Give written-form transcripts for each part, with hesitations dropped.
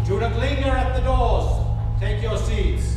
Do not linger at the doors. Take your seats.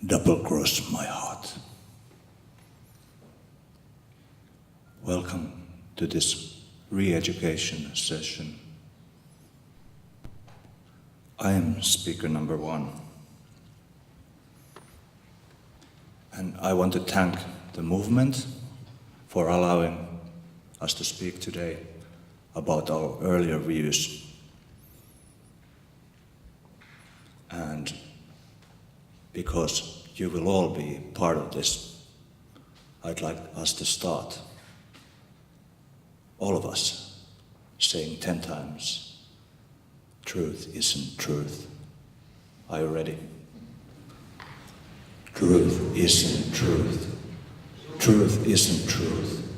Double-cross my heart. Welcome to this re-education session. I am speaker number 1. And I want to thank the movement for allowing us to speak today about our earlier views. And because you will all be part of this, I'd like us to start, all of us, saying 10 times, truth isn't truth. Are you ready? Truth isn't truth. Truth isn't truth.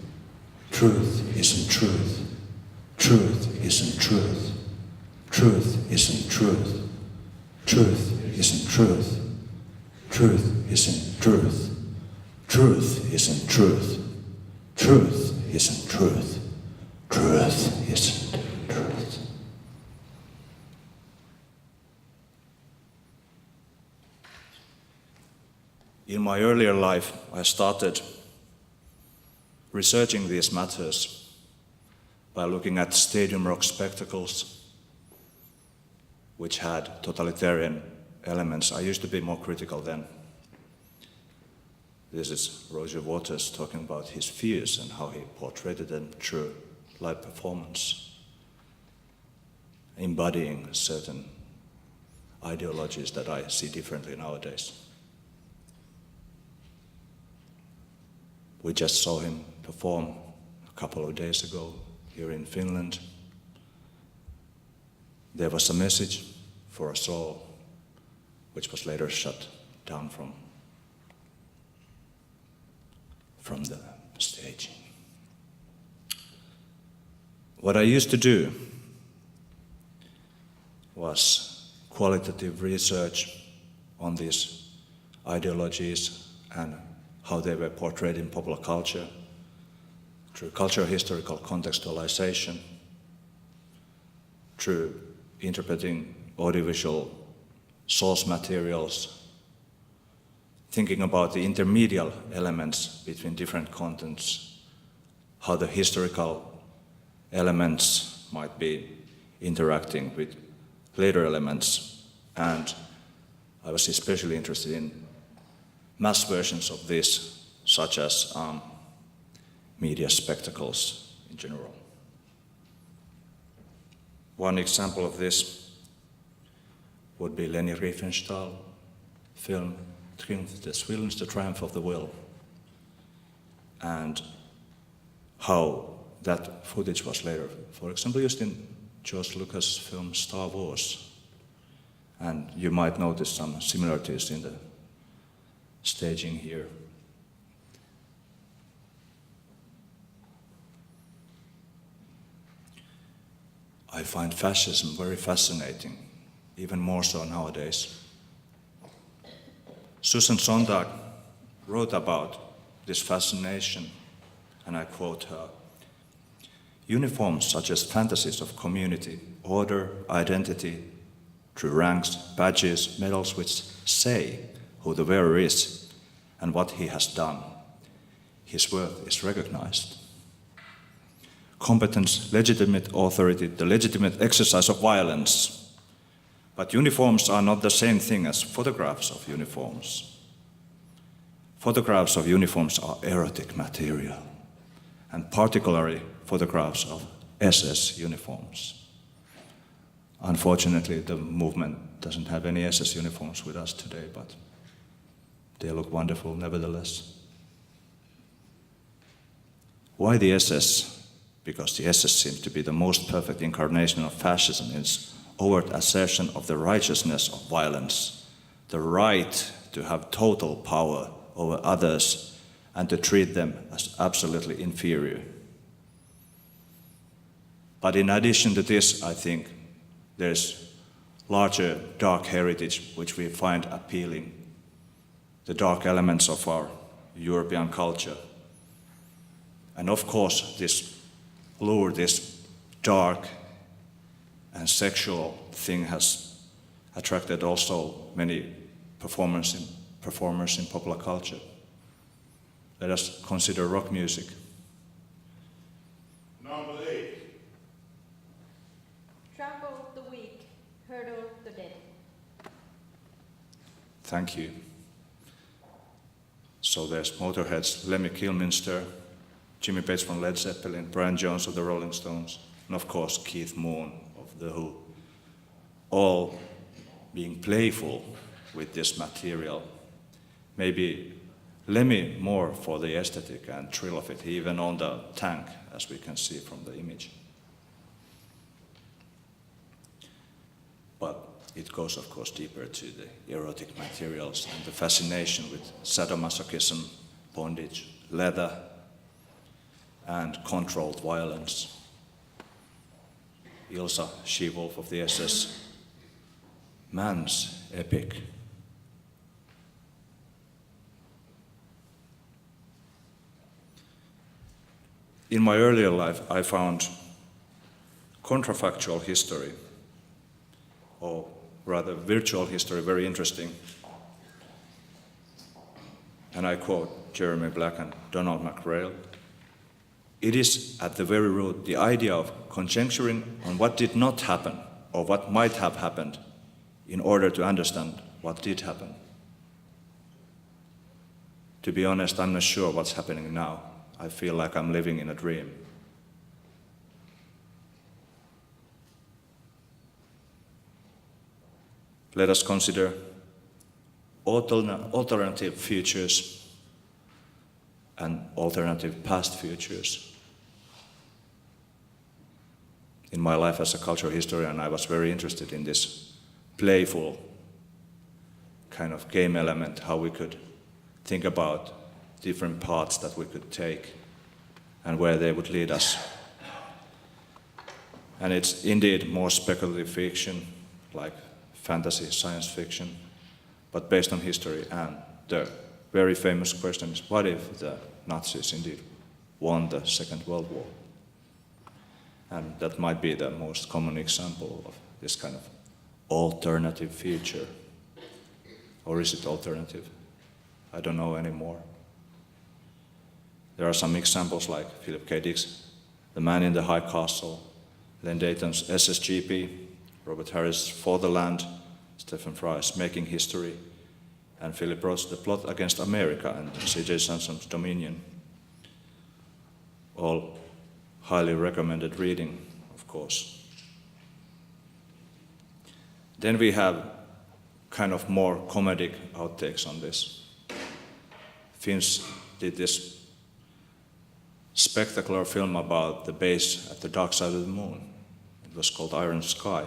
Truth isn't truth. Truth isn't truth. Truth isn't truth. Truth isn't truth. Truth isn't truth. Truth isn't truth. Truth isn't truth. Truth isn't truth. In my earlier life, I started researching these matters by looking at stadium rock spectacles, which had totalitarian elements. I used to be more critical then. This is Roger Waters talking about his fears and how he portrayed them through live performance, embodying certain ideologies that I see differently nowadays. We just saw him perform a couple of days ago here in Finland. There was a message for us all, which was later shut down from the stage. What I used to do was qualitative research on these ideologies and how they were portrayed in popular culture through cultural historical contextualization. through interpreting audiovisual source materials, thinking about the intermediate elements between different contents, how the historical elements might be interacting with later elements, and I was especially interested in mass versions of this, such as media spectacles in general. One example of this would be Leni Riefenstahl film Triumph des Willens, The Triumph of the Will, and how that footage was later, for example, used in George Lucas' film Star Wars. And you might notice some similarities in the staging here. I find fascism very fascinating, even more so nowadays. Susan Sontag wrote about this fascination, and I quote her: "Uniforms suggest fantasies of community, order, identity, through ranks, badges, medals which say who the wearer is and what he has done. His worth is recognized. Competence, legitimate authority, the legitimate exercise of violence. But uniforms are not the same thing as photographs of uniforms. Photographs of uniforms are erotic material, and particularly photographs of SS uniforms." Unfortunately, the movement doesn't have any SS uniforms with us today, but they look wonderful nevertheless. Why the SS? Because the SS seems to be the most perfect incarnation of fascism in its overt assertion of the righteousness of violence, the right to have total power over others and to treat them as absolutely inferior. But in addition to this, I think there's larger dark heritage which we find appealing, the dark elements of our European culture. And of course, this lure, this dark and sexual thing has attracted also many performers in popular culture. Let us consider rock music. Number 8. Trample the weak, hurdle the dead. Thank you. So there's Motorhead's Lemmy Kilminster, Jimmy Page from Led Zeppelin, Brian Jones of the Rolling Stones, and of course Keith Moon of The Who, all being playful with this material. Maybe Lemmy more for the aesthetic and thrill of it. He even owned a tank, as we can see from the image. But it goes, of course, deeper to the erotic materials and the fascination with sadomasochism, bondage, leather, and controlled violence. Ilsa, she-wolf of the SS, man's epic. In my earlier life, I found contrafactual history, or rather virtual history, very interesting. And I quote Jeremy Black and Donald McRae: "It is at the very root the idea of conjecturing on what did not happen or what might have happened in order to understand what did happen." To be honest, I'm not sure what's happening now. I feel like I'm living in a dream. Let us consider alternative futures and alternative past futures. In my life as a cultural historian, I was very interested in this playful kind of game element, how we could think about different paths that we could take and where they would lead us. And it's indeed more speculative fiction, like fantasy, science fiction, but based on history. And the very famous question is, what if the Nazis indeed won the Second World War? And that might be the most common example of this kind of alternative future. Or is it alternative? I don't know anymore. There are some examples like Philip K. Dick's The Man in the High Castle, Len Dayton's SSGP, Robert Harris' For the Land, Stephen Fry's Making History, and Philip Roth's The Plot Against America and C.J. Sanson's Dominion. All highly recommended reading, of course. Then we have kind of more comedic outtakes on this. Finns did this spectacular film about the base at the dark side of the moon. It was called Iron Sky.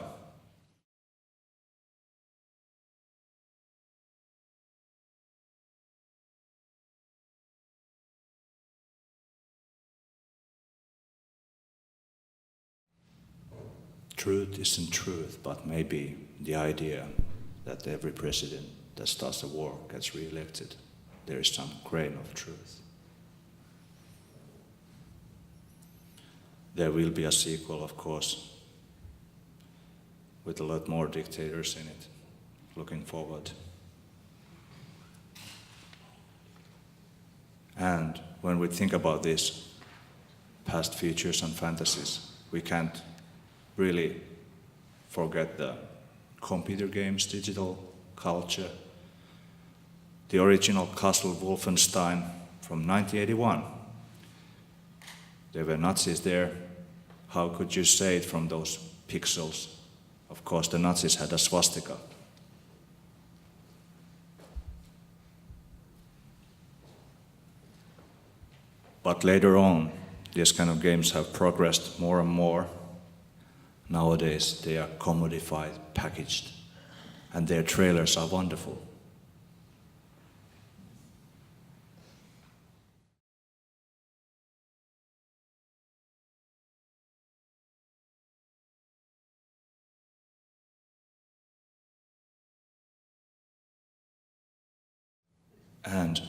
Truth isn't truth, but maybe the idea that every president that starts a war gets re-elected, there is some grain of truth. There will be a sequel, of course, with a lot more dictators in it. Looking forward. And when we think about this, past, futures, and fantasies, we can't really forget the computer games, digital culture, the original Castle Wolfenstein from 1981. There were Nazis there. How could you say it from those pixels? Of course, the Nazis had a swastika. But later on, these kind of games have progressed more and more. Nowadays, they are commodified, packaged, and their trailers are wonderful. And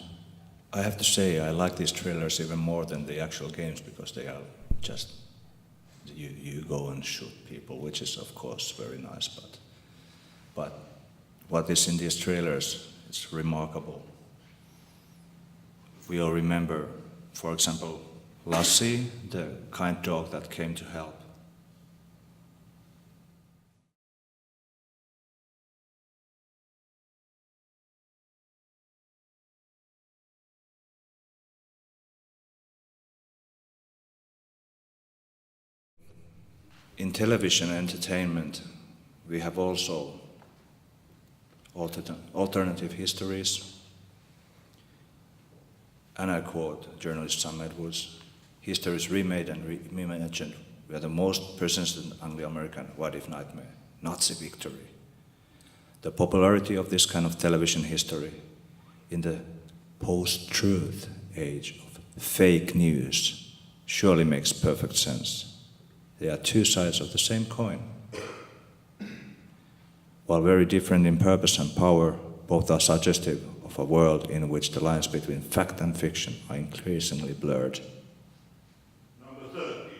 I have to say, I like these trailers even more than the actual games because they are just, you go and shoot people, which is of course very nice, but what is in these trailers is remarkable. We all remember, for example, Lassie, the kind dog that came to help. In television entertainment, we have also alternative histories. And I quote journalist Sam Edwards, "History is remade and reimagined. We are the most persistent Anglo-American what-if nightmare, Nazi victory." The popularity of this kind of television history in the post-truth age of fake news surely makes perfect sense. They are two sides of the same coin. While very different in purpose and power, both are suggestive of a world in which the lines between fact and fiction are increasingly blurred. Number 30.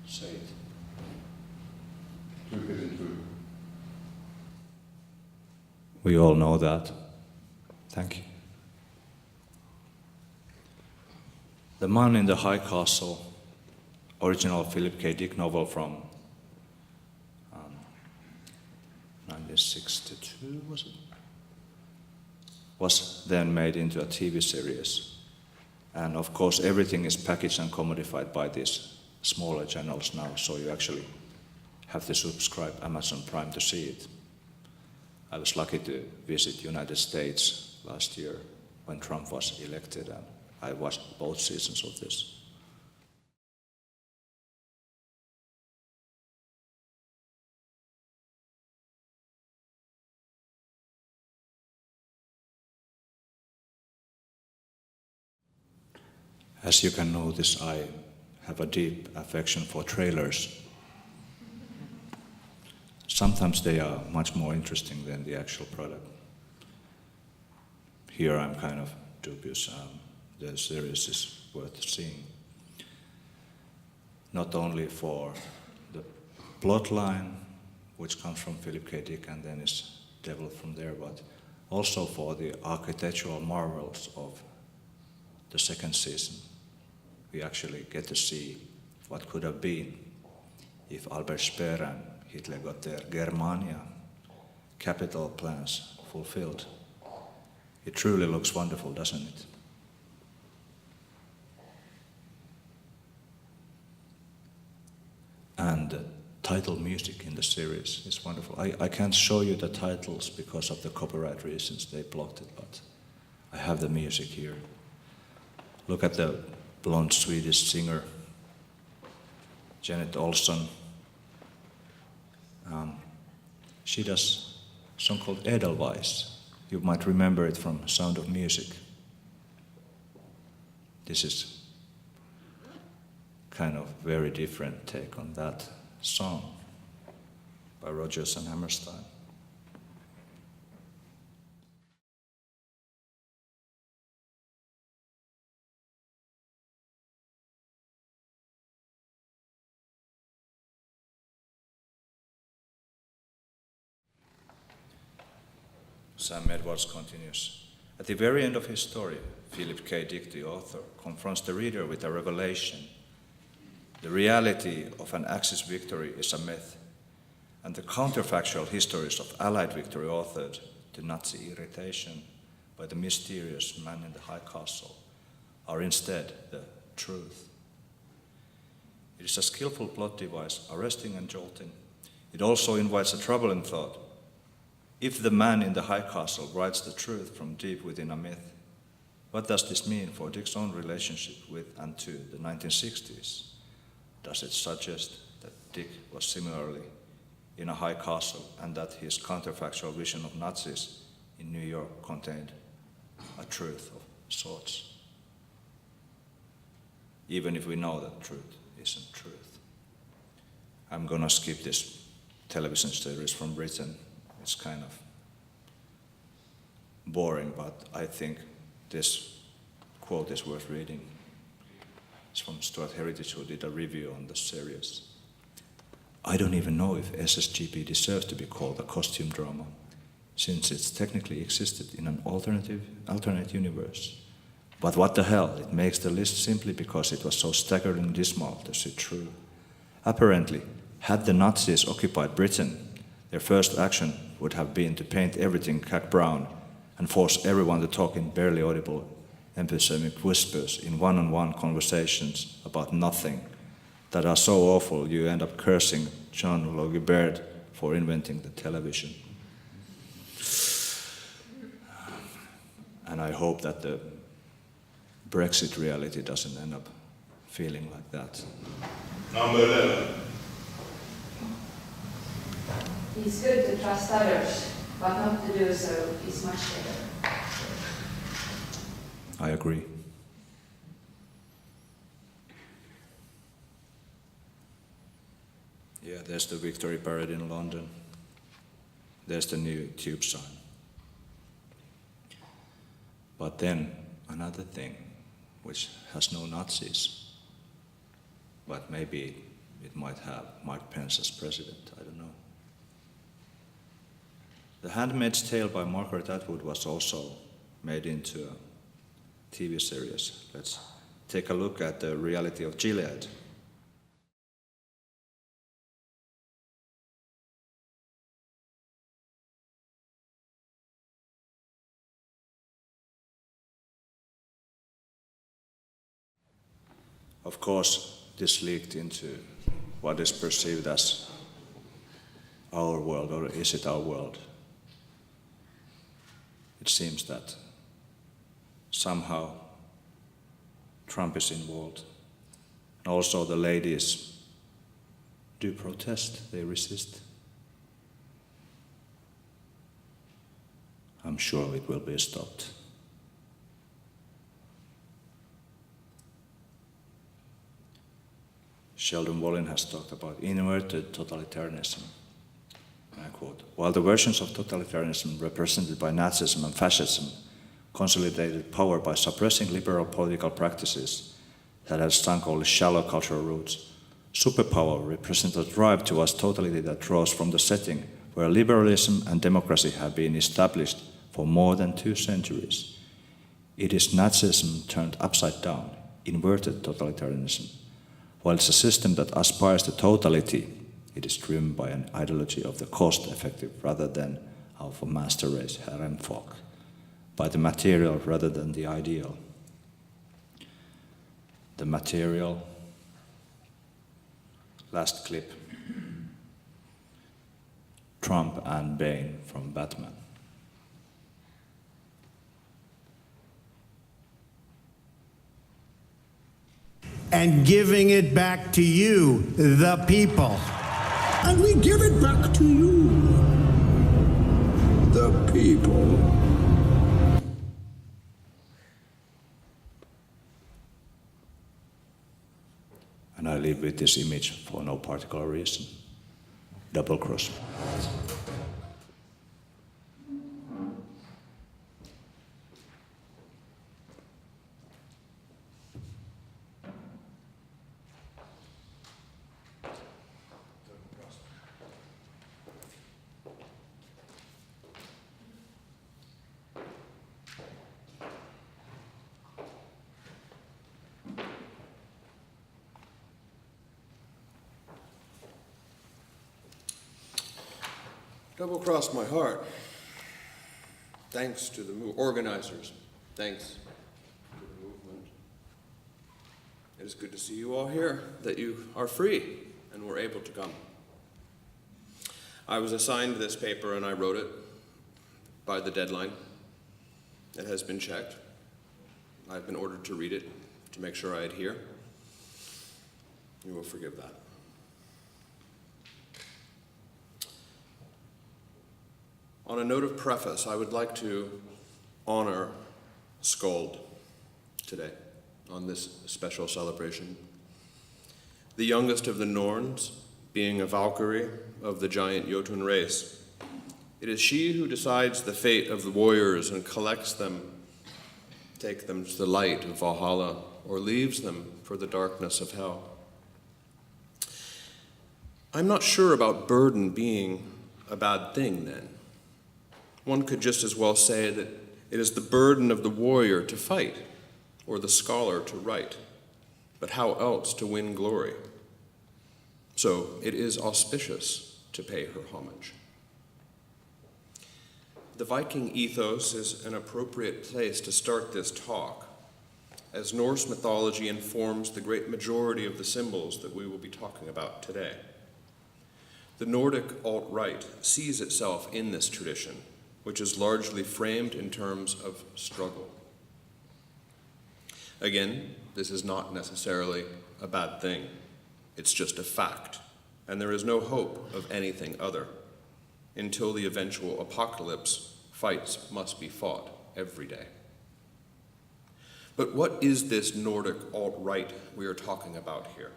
Say it. Truth isn't true. We all know that. Thank you. The Man in the High Castle, original Philip K. Dick novel from 1962, was it? Was then made into a TV series. And of course, everything is packaged and commodified by these smaller channels now, so you actually have to subscribe Amazon Prime to see it. I was lucky to visit United States last year when Trump was elected, and I watched both seasons of this. As you can notice, I have a deep affection for trailers. Sometimes they are much more interesting than the actual product. Here I'm kind of dubious. The series is worth seeing. Not only for the plot line, which comes from Philip K. Dick and then is developed from there, but also for the architectural marvels of the second season. We actually get to see what could have been if Albert Speer and Hitler got their Germania capital plans fulfilled. It truly looks wonderful, doesn't it? And the title music in the series is wonderful. I can't show you the titles because of the copyright reasons, they blocked it, but I have the music here. Look at the blonde Swedish singer, Janet Olsson. She does a song called Edelweiss. You might remember it from Sound of Music. This is kind of very different take on that song by Rodgers and Hammerstein. Sam Edwards continues. At the very end of his story, Philip K. Dick, the author, confronts the reader with a revelation. The reality of an Axis victory is a myth, and the counterfactual histories of Allied victory authored to Nazi irritation by the mysterious man in the high castle are instead the truth. It is a skillful plot device, arresting and jolting. It also invites a troubling thought. If the man in the high castle writes the truth from deep within a myth, what does this mean for Dick's own relationship with and to the 1960s? Does it suggest that Dick was similarly in a high castle and that his counterfactual vision of Nazis in New York contained a truth of sorts? Even if we know that truth isn't truth. I'm gonna skip this television series from Britain. It's kind of boring, but I think this quote is worth reading. It's from Stuart Heritage, who did a review on the series. I don't even know if SSGP deserves to be called a costume drama, since it's technically existed in an alternate universe. But what the hell, it makes the list simply because it was so staggeringly dismal to see true. Apparently, had the Nazis occupied Britain, their first action would have been to paint everything khaki brown and force everyone to talk in barely audible emphysemic whispers in one-on-one conversations about nothing that are so awful you end up cursing John Logie Baird for inventing the television. And I hope that the Brexit reality doesn't end up feeling like that. Number 11. It's good to trust others, but not to do so is much better. I agree. Yeah, there's the Victory Parade in London. There's the new tube sign. But then another thing, which has no Nazis, but maybe it might have Mike Pence as president, I don't know. The Handmaid's Tale by Margaret Atwood was also made into a TV series. Let's take a look at the reality of Gilead. Of course, this leaked into what is perceived as our world, or is it our world? It seems that somehow Trump is involved. And also the ladies do protest, they resist. I'm sure it will be stopped. Sheldon Wallin has talked about inverted totalitarianism. And I quote, while the versions of totalitarianism represented by Nazism and fascism consolidated power by suppressing liberal political practices that has sunk only shallow cultural roots. Superpower represents a drive towards totality that draws from the setting where liberalism and democracy have been established for more than 2 centuries. It is Nazism turned upside down, inverted totalitarianism. While it's a system that aspires to totality, it is driven by an ideology of the cost-effective rather than of a master race, herrenfolk, by the material rather than the ideal. The material. Last clip. Trump and Bane from Batman. And giving it back to you, the people. And we give it back to you, the people. And I live with this image for no particular reason. Double cross. Double-crossed my heart. Thanks to the organizers. Thanks to the movement. It is good to see you all here, that you are free and were able to come. I was assigned this paper and I wrote it by the deadline. It has been checked. I've been ordered to read it to make sure I adhere. You will forgive that. On a note of preface, I would like to honor Skuld today on this special celebration. The youngest of the Norns, being a Valkyrie of the giant Jotun race. It is she who decides the fate of the warriors and collects them, take them to the light of Valhalla, or leaves them for the darkness of hell. I'm not sure about burden being a bad thing then. One could just as well say that it is the burden of the warrior to fight, or the scholar to write, but how else to win glory? So it is auspicious to pay her homage. The Viking ethos is an appropriate place to start this talk, as Norse mythology informs the great majority of the symbols that we will be talking about today. The Nordic alt-right sees itself in this tradition, which is largely framed in terms of struggle. Again, this is not necessarily a bad thing. It's just a fact, and there is no hope of anything other. Until the eventual apocalypse, fights must be fought every day. But what is this Nordic alt-right we are talking about here?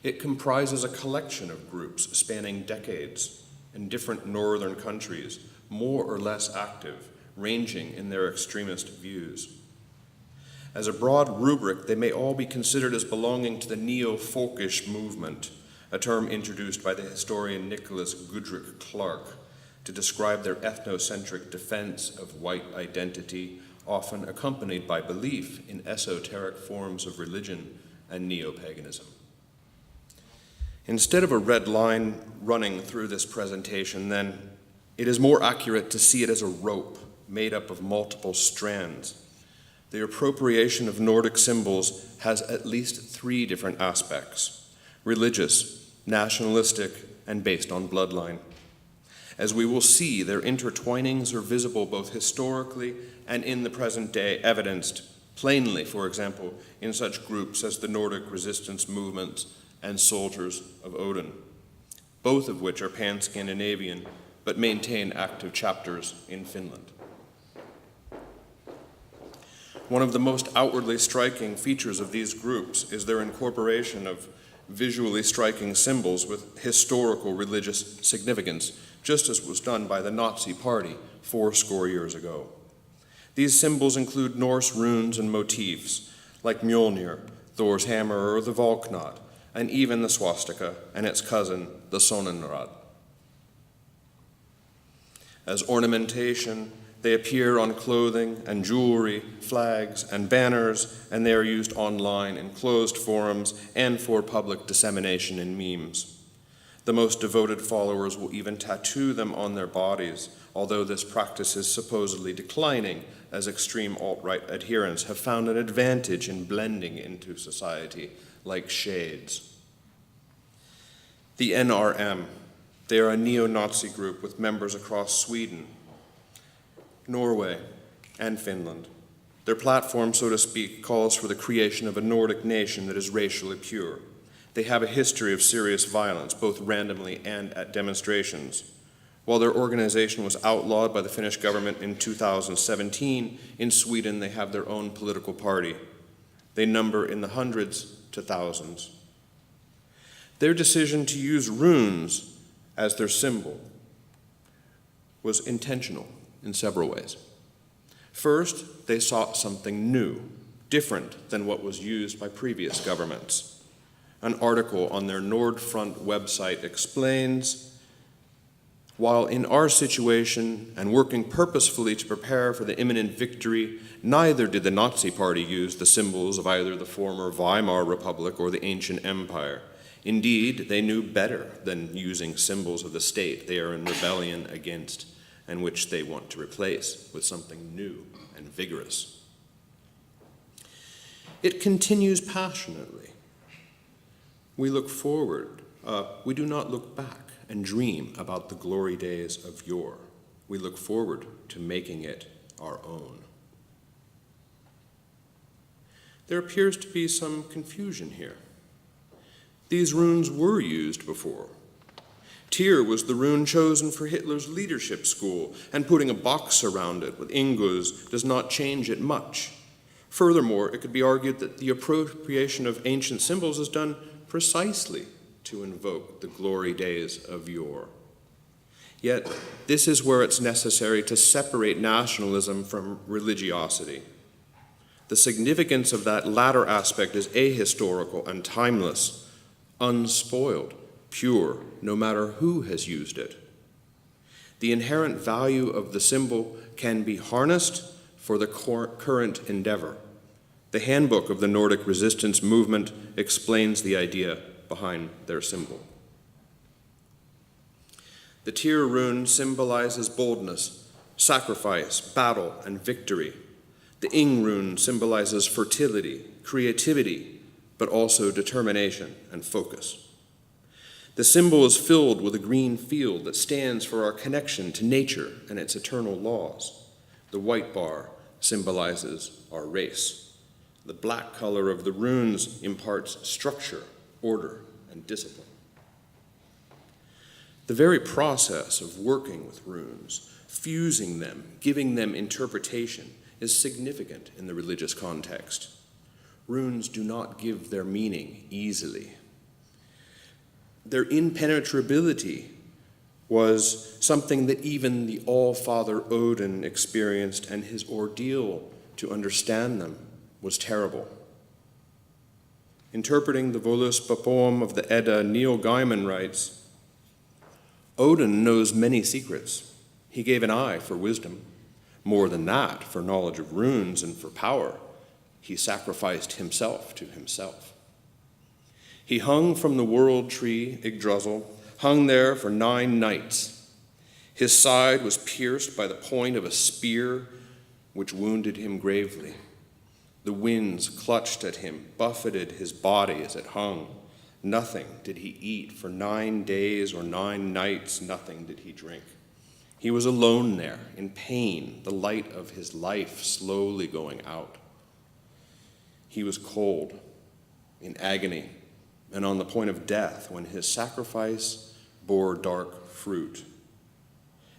It comprises a collection of groups spanning decades in different northern countries, more or less active, ranging in their extremist views. As a broad rubric, they may all be considered as belonging to the neo-folkish movement, a term introduced by the historian Nicholas Goodrick Clark to describe their ethnocentric defense of white identity, often accompanied by belief in esoteric forms of religion and neo-paganism. Instead of a red line running through this presentation, then, it is more accurate to see it as a rope made up of multiple strands. The appropriation of Nordic symbols has at least 3 different aspects: religious, nationalistic, and based on bloodline. As we will see, their intertwinings are visible both historically and in the present day, evidenced plainly, for example, in such groups as the Nordic resistance movements and Soldiers of Odin, both of which are pan-Scandinavian but maintain active chapters in Finland. One of the most outwardly striking features of these groups is their incorporation of visually striking symbols with historical religious significance, just as was done by the Nazi Party 40 years ago. These symbols include Norse runes and motifs, like Mjolnir, Thor's hammer, or the Valknot, and even the swastika and its cousin, the Sonnenrad. As ornamentation, they appear on clothing and jewelry, flags and banners, and they are used online in closed forums and for public dissemination in memes. The most devoted followers will even tattoo them on their bodies, although this practice is supposedly declining as extreme alt-right adherents have found an advantage in blending into society like shades. The NRM, they are a neo-Nazi group with members across Sweden, Norway, and Finland. Their platform, so to speak, calls for the creation of a Nordic nation that is racially pure. They have a history of serious violence, both randomly and at demonstrations. While their organization was outlawed by the Finnish government in 2017, in Sweden they have their own political party. They number in the hundreds to thousands. Their decision to use runes as their symbol was intentional in several ways. First, they sought something new, different than what was used by previous governments. An article on their Nordfront website explains, while in our situation and working purposefully to prepare for the imminent victory, neither did the Nazi Party use the symbols of either the former Weimar Republic or the ancient empire. Indeed, they knew better than using symbols of the state they are in rebellion against and which they want to replace with something new and vigorous. It continues passionately. We look forward. We do not look back and dream about the glory days of yore. We look forward to making it our own. There appears to be some confusion here. These runes were used before. Tyr was the rune chosen for Hitler's leadership school, and putting a box around it with Inguz does not change it much. Furthermore, it could be argued that the appropriation of ancient symbols is done precisely to invoke the glory days of yore. Yet, this is where it's necessary to separate nationalism from religiosity. The significance of that latter aspect is ahistorical and timeless, unspoiled, pure, no matter who has used it. The inherent value of the symbol can be harnessed for the current endeavor. The handbook of the Nordic resistance movement explains the idea behind their symbol. The Tyr rune symbolizes boldness, sacrifice, battle, and victory. The Ing rune symbolizes fertility, creativity, but also determination and focus. The symbol is filled with a green field that stands for our connection to nature and its eternal laws. The white bar symbolizes our race. The black color of the runes imparts structure, order, and discipline. The very process of working with runes, fusing them, giving them interpretation, is significant in the religious context. Runes do not give their meaning easily. Their impenetrability was something that even the All-Father Odin experienced, and his ordeal to understand them was terrible. Interpreting the Völuspá poem of the Edda, Neil Gaiman writes, Odin knows many secrets. He gave an eye for wisdom. More than that, for knowledge of runes and for power, he sacrificed himself to himself. He hung from the world tree, Yggdrasil, hung there for 9 nights. His side was pierced by the point of a spear, which wounded him gravely. The winds clutched at him, buffeted his body as it hung. Nothing did he eat for 9 days or 9 nights, nothing did he drink. He was alone there, in pain, the light of his life slowly going out. He was cold, in agony, and on the point of death when his sacrifice bore dark fruit.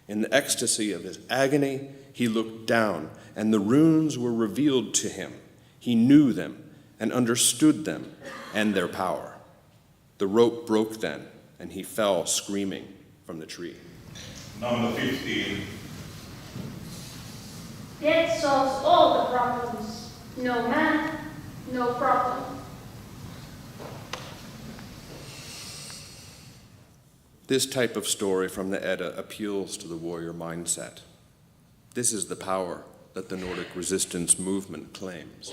In the ecstasy of his agony, he looked down, and the runes were revealed to him. He knew them and understood them and their power. The rope broke then, and he fell screaming from the tree. Number 15. Death solves all the problems. No math, No problem. This type of story from the Edda appeals to the warrior mindset. This is the power that the Nordic resistance movement claims.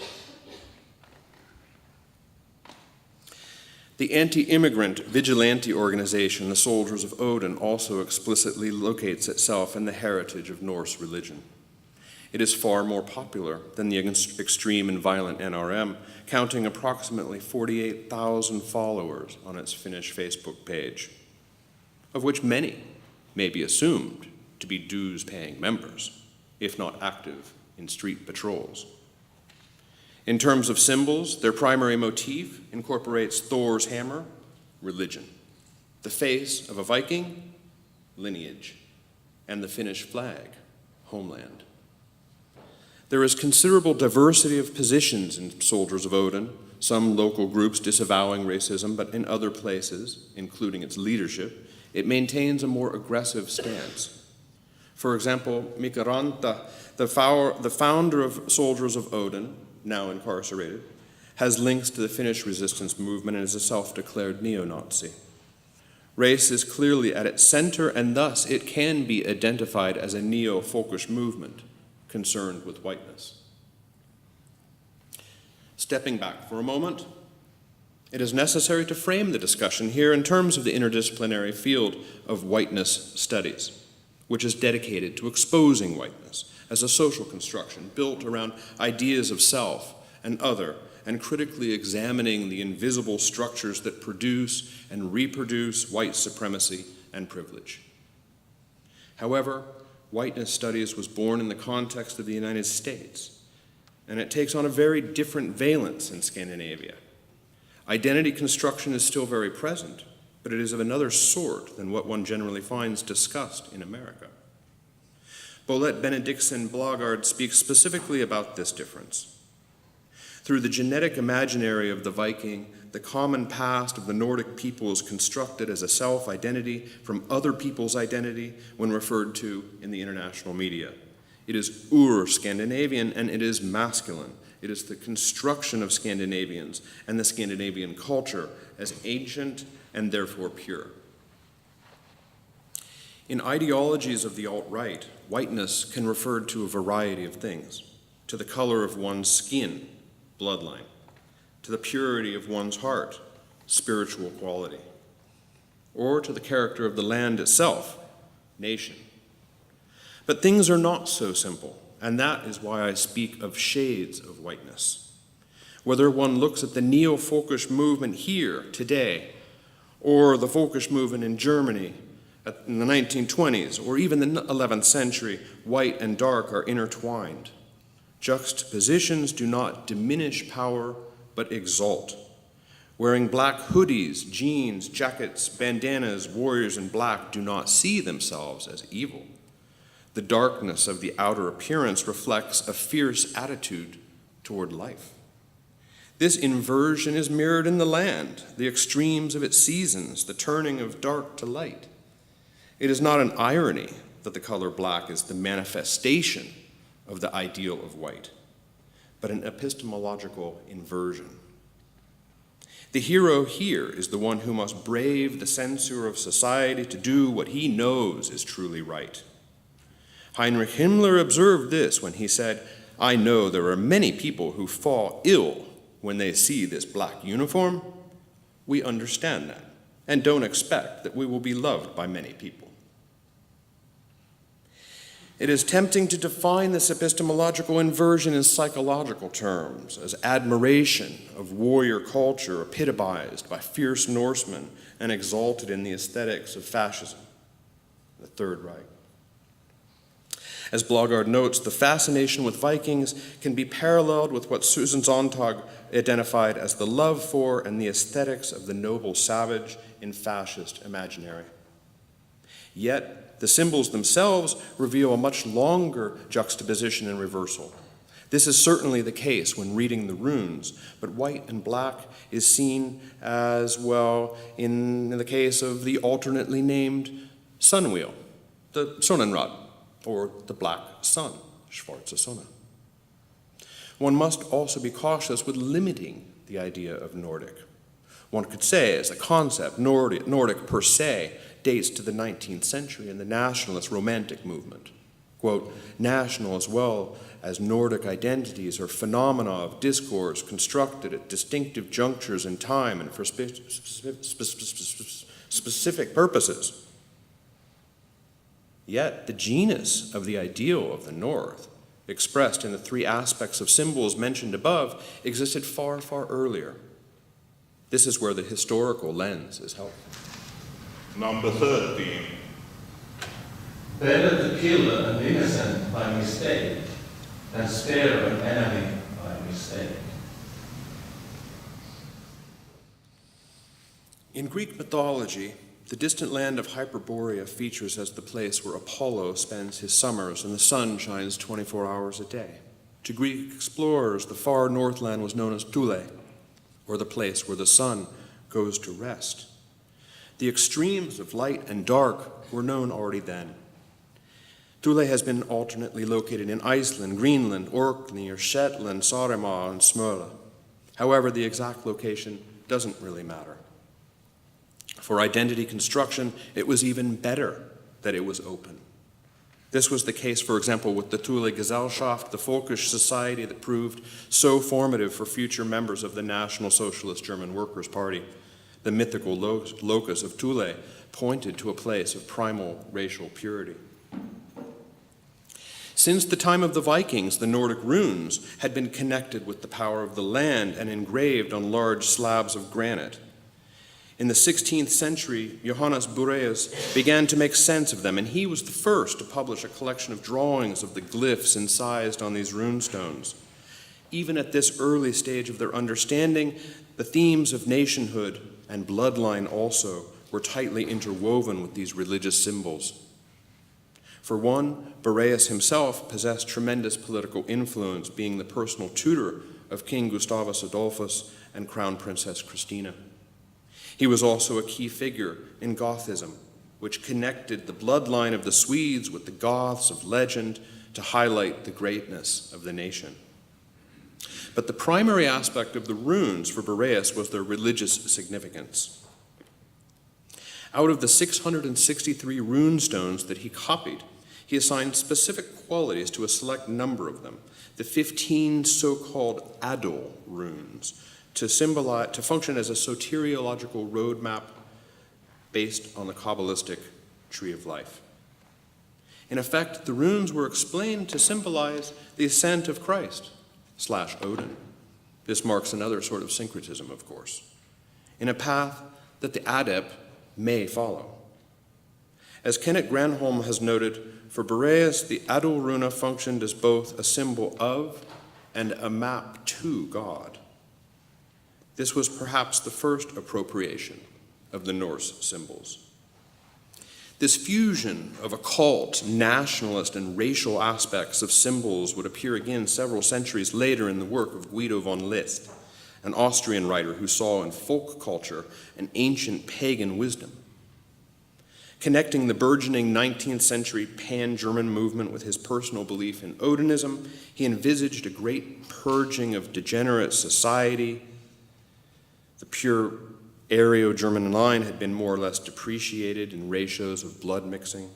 The anti-immigrant vigilante organization, the Soldiers of Odin, also explicitly locates itself in the heritage of Norse religion. It is far more popular than the extreme and violent NRM, counting approximately 48,000 followers on its Finnish Facebook page, of which many may be assumed to be dues-paying members, if not active in street patrols. In terms of symbols, their primary motif incorporates Thor's hammer, religion, the face of a Viking, lineage, and the Finnish flag, homeland. There is considerable diversity of positions in Soldiers of Odin, some local groups disavowing racism, but in other places, including its leadership, it maintains a more aggressive stance. For example, Mika Ranta, the founder of Soldiers of Odin, now incarcerated, has links to the Finnish resistance movement and is a self-declared neo-Nazi. Race is clearly at its center, and thus it can be identified as a neo-folkish movement concerned with whiteness. Stepping back for a moment, it is necessary to frame the discussion here in terms of the interdisciplinary field of whiteness studies, which is dedicated to exposing whiteness as a social construction built around ideas of self and other, and critically examining the invisible structures that produce and reproduce white supremacy and privilege. However, whiteness studies was born in the context of the United States, and it takes on a very different valence in Scandinavia. Identity construction is still very present, but it is of another sort than what one generally finds discussed in America. Bolette Benediktsson-Blågård speaks specifically about this difference. Through the genetic imaginary of the Viking, the common past of the Nordic people is constructed as a self-identity from other people's identity when referred to in the international media. It is ur-Scandinavian and it is masculine. It is the construction of Scandinavians and the Scandinavian culture as ancient and therefore pure. In ideologies of the alt-right, whiteness can refer to a variety of things, to the color of one's skin, bloodline, to the purity of one's heart, spiritual quality, or to the character of the land itself, nation. But things are not so simple, and that is why I speak of shades of whiteness. Whether one looks at the neo-folkish movement here, today, or the folkish movement in Germany in the 1920s, or even the 11th century, white and dark are intertwined. Juxtapositions do not diminish power, but exalt. Wearing black hoodies, jeans, jackets, bandanas, warriors in black do not see themselves as evil. The darkness of the outer appearance reflects a fierce attitude toward life. This inversion is mirrored in the land, the extremes of its seasons, the turning of dark to light. It is not an irony that the color black is the manifestation of the ideal of white, but an epistemological inversion. The hero here is the one who must brave the censure of society to do what he knows is truly right. Heinrich Himmler observed this when he said, "I know there are many people who fall ill when they see this black uniform. We understand that and don't expect that we will be loved by many people." It is tempting to define this epistemological inversion in psychological terms, as admiration of warrior culture epitomized by fierce Norsemen and exalted in the aesthetics of fascism, the Third Reich. As Blågård notes, the fascination with Vikings can be paralleled with what Susan Sontag identified as the love for and the aesthetics of the noble savage in fascist imaginary. Yet, the symbols themselves reveal a much longer juxtaposition and reversal. This is certainly the case when reading the runes, but white and black is seen as well in the case of the alternately named sun wheel, the Sonnenrad, or the black sun, Schwarze Sonne. one must also be cautious with limiting the idea of Nordic. One could say, as a concept, Nordic per se dates to the 19th century and the nationalist romantic movement. Quote, national as well as Nordic identities are phenomena of discourse constructed at distinctive junctures in time and for specific purposes. Yet the genus of the ideal of the North, expressed in the three aspects of symbols mentioned above, existed far, far earlier. This is where the historical lens is helpful. Number 13. Better to kill an innocent by mistake than spare an enemy by mistake. In Greek mythology, the distant land of Hyperborea features as the place where Apollo spends his summers and the sun shines 24 hours a day. To Greek explorers, the far northland was known as Thule, or the place where the sun goes to rest. The extremes of light and dark were known already then. Thule has been alternately located in Iceland, Greenland, Orkney, or Shetland, Saaremaa, and Smøla. However, the exact location doesn't really matter. For identity construction, it was even better that it was open. This was the case, for example, with the Thule Gesellschaft, the folkish society that proved so formative for future members of the National Socialist German Workers' Party. The mythical locus of Thule pointed to a place of primal racial purity. Since the time of the Vikings, the Nordic runes had been connected with the power of the land and engraved on large slabs of granite. In the 16th century, Johannes Boreas began to make sense of them, and he was the first to publish a collection of drawings of the glyphs incised on these runestones. Even at this early stage of their understanding, the themes of nationhood and bloodline also were tightly interwoven with these religious symbols. For one, Boreas himself possessed tremendous political influence, being the personal tutor of King Gustavus Adolphus and Crown Princess Christina. He was also a key figure in Gothism, which connected the bloodline of the Swedes with the Goths of legend to highlight the greatness of the nation. But the primary aspect of the runes for Boreas was their religious significance. Out of the 663 rune stones that he copied, he assigned specific qualities to a select number of them, the 15 so-called Adol runes, to function as a soteriological roadmap based on the Kabbalistic tree of life. In effect, the runes were explained to symbolize the ascent of Christ / Odin. This marks another sort of syncretism, of course, in a path that the adept may follow. As Kenneth Granholm has noted, for Boreas, the Adol runa functioned as both a symbol of and a map to God. This was perhaps the first appropriation of the Norse symbols. This fusion of occult, nationalist, and racial aspects of symbols would appear again several centuries later in the work of Guido von List, an Austrian writer who saw in folk culture an ancient pagan wisdom. Connecting the burgeoning 19th century pan-German movement with his personal belief in Odinism, he envisaged a great purging of degenerate society. The pure Aryo-German line had been more or less depreciated in ratios of blood mixing,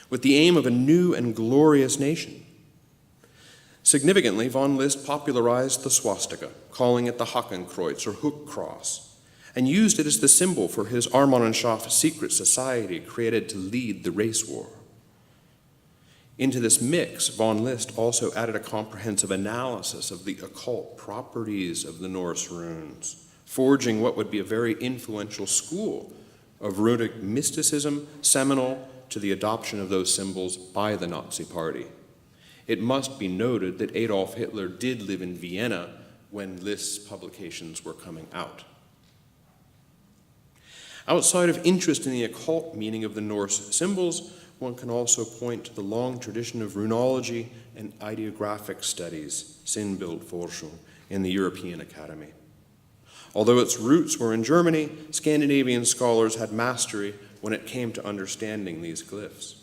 with the aim of a new and glorious nation. Significantly, von List popularized the swastika, calling it the Hakenkreuz or hook cross, and used it as the symbol for his Armanenschaft secret society created to lead the race war. Into this mix, von List also added a comprehensive analysis of the occult properties of the Norse runes, forging what would be a very influential school of runic mysticism, seminal to the adoption of those symbols by the Nazi Party. It must be noted that Adolf Hitler did live in Vienna when List's publications were coming out. Outside of interest in the occult meaning of the Norse symbols, one can also point to the long tradition of runology and ideographic studies, Sinnbildforschung, in the European Academy. Although its roots were in Germany, Scandinavian scholars had mastery when it came to understanding these glyphs.